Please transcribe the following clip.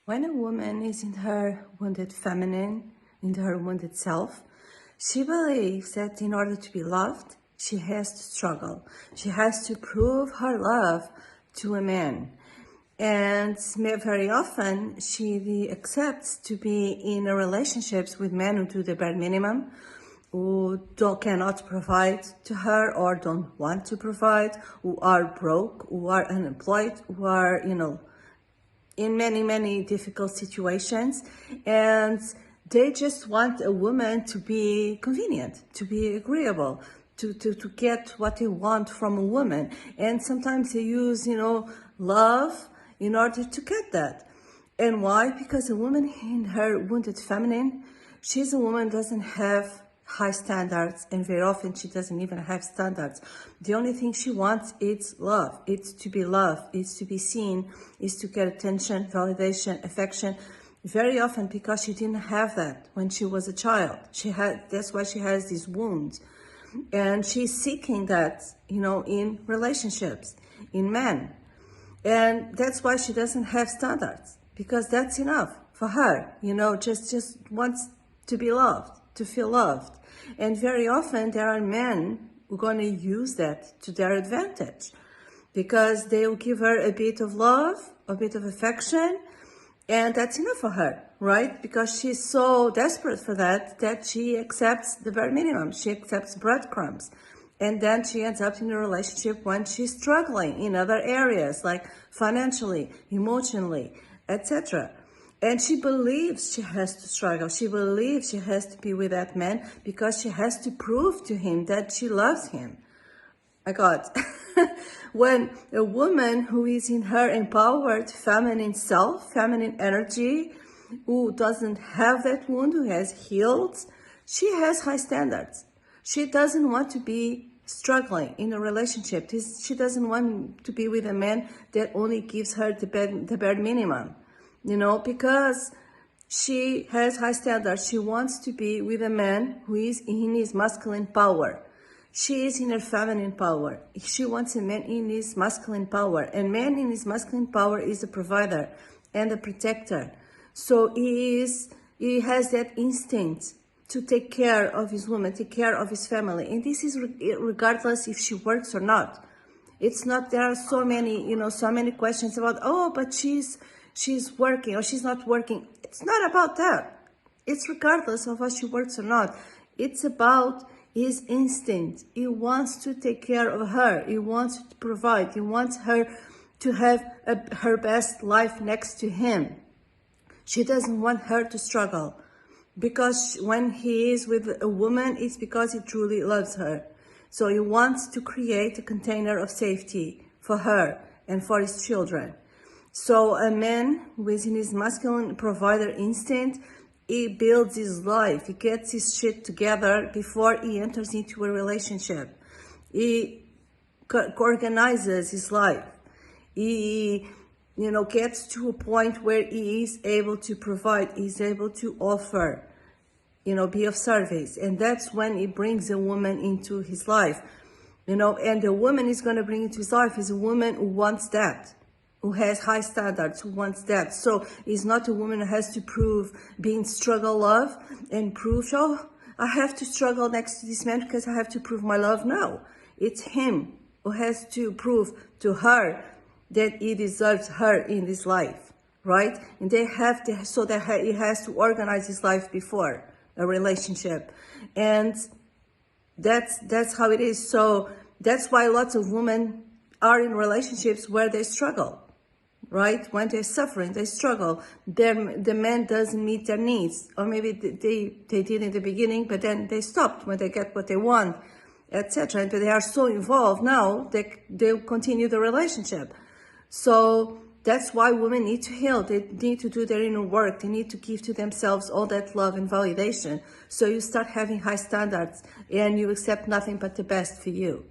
When a woman is in her wounded feminine, in her wounded self, she believes that in order to be loved, she has to struggle. She has to prove her love to a man. And very often she accepts to be in a relationships with men who do the bare minimum, who cannot provide to her or don't want to provide, who are broke, who are unemployed, who are, in many, many difficult situations. And they just want a woman to be convenient, to be agreeable, to get what they want from a woman. And sometimes they use, love in order to get that. And why? Because a woman in her wounded feminine, she's a woman who doesn't have high standards, and very often she doesn't even have standards. The only thing she wants is love. It's to be loved, it's to be seen, it's to get attention, validation, affection. Very often because she didn't have that when she was a child. That's why she has these wounds. And she's seeking that, in relationships, in men. And that's why she doesn't have standards, because that's enough for her, just wants to be loved, to feel loved. And very often there are men who are going to use that to their advantage, because they will give her a bit of love, a bit of affection, and that's enough for her, right? Because she's so desperate for that she accepts the bare minimum. She accepts breadcrumbs. And then she ends up in a relationship when she's struggling in other areas, like financially, emotionally, etc. And she believes she has to struggle. She believes she has to be with that man because she has to prove to him that she loves him. My God. When a woman who is in her empowered feminine self, feminine energy, who doesn't have that wound, who has healed, she has high standards. She doesn't want to be struggling in a relationship. She doesn't want to be with a man that only gives her the bare minimum, because she has high standards. She wants to be with a man who is in his masculine power. She is in her feminine power. She wants a man in his masculine power. And man in his masculine power is a provider and a protector. So he has that instinct to take care of his woman, take care of his family. And this is regardless if she works or not. It's not, there are so many questions about, but she's working or she's not working. It's not about that. It's regardless of whether she works or not. It's about his instinct. He wants to take care of her. He wants to provide. He wants her to have her best life next to him. She doesn't want her to struggle. Because when he is with a woman, it's because he truly loves her. So he wants to create a container of safety for her and for his children. So a man within his masculine provider instinct, he builds his life. He gets his shit together before he enters into a relationship. He organizes his life. He gets to a point where he is able to provide, he's able to offer, be of service. And that's when he brings a woman into his life, and the woman is going to bring into his life is a woman who wants that, who has high standards, who wants that. So it's not a woman who has to prove being struggle love and prove, I have to struggle next to this man because I have to prove my love. No, it's him who has to prove to her that he deserves her in this life, right? And they have to, so that he has to organize his life before a relationship. And that's how it is. So that's why lots of women are in relationships where they struggle, right? When they're suffering, they struggle. The man doesn't meet their needs, or maybe they did in the beginning, but then they stopped when they get what they want, etc. But they are so involved now, they'll continue the relationship. So that's why women need to heal. They need to do their inner work. They need to give to themselves all that love and validation. So you start having high standards and you accept nothing but the best for you.